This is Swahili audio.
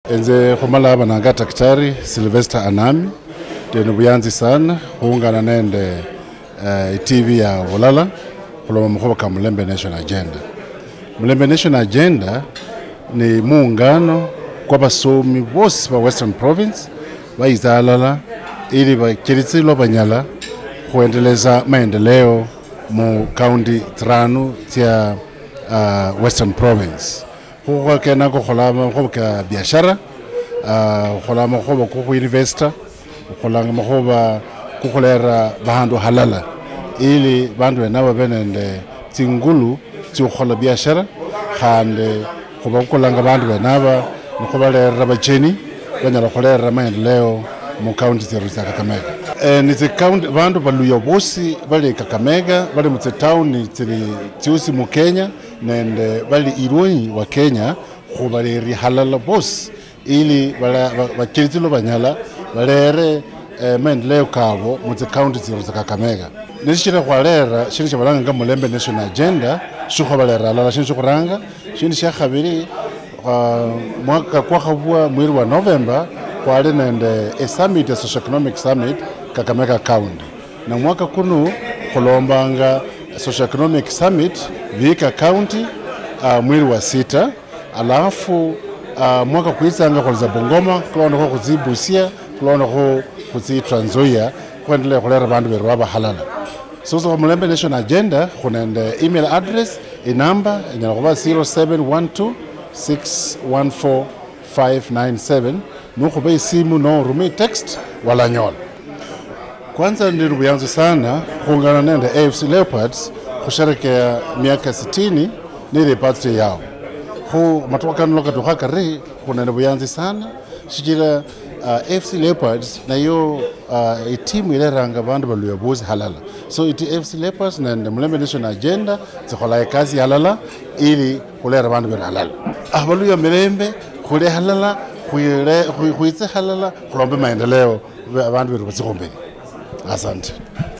Enze khumala abananga Daktari Sylvester Anami tena buyanzi sana kuungana nende TV ya Volala khuloma mukhoba ka Mulembe National Agenda. Mulembe National Agenda ni muungano kwa basomi bose ba Western Province baizalala ili bakiritsilo banyala kuendeleza maendeleo mu county 3 tia Western Province. Kwa kena ko kholama ko ka biashara kholama ko ko investor kholanga makhoba ko kholera bahandu halala ili bandu benaba benende tsingulu tsi khola biashara khande khoba kholanga bandu benaba nokhobalera bacheni banyala kholera maendeleo mu county za Kakamega. Ni county bandu baluya bosi bali Kakamega bali mu town tsi mu Kenya nende bali ironi wa Kenya khobaleri halala boss ili bakiritsilo banyala balere maendeleo kabo mu county za Kakamega. Nishira khwalera shiri chabalanga nga Mulembe National Agenda shikhobalera halala shini shikuranga shini sha khabiri mwaka kwa khabwa mwezi wa November kwali nende a summit, a socio-economic summit Kakamega County. Na mwaka kunu kholombanga socio-economic summit Vihiga County mwezi wa 6 alafu mwaka kuitsanga kwa Bungoma kulona kwa kuzibusia kulona kwa kuzi Trans Nzoia kuendelea kulera bandu berwaba halala. So Mulembe National Agenda kunende email address inamba inakuwa 0712 614 597 nuko simu no rumi text wala nyola. Kwanza ndiru buyanzu sana kuungana nende AFC Leopards kusherekea miaka 60 ni birthday yao. Hu matoka nloka tuhakari kunende buyanzi sana shijira AFC Leopards na yo timu ile ranga bandu baluya bozi halala. So AFC Leopards na Mulembe National Agenda zikhola kazi halala ili kulera bandu halala. Baluya Mulembe khule halala kuitse halala kulombe maendeleo bandu beru batsigombeni. Asante.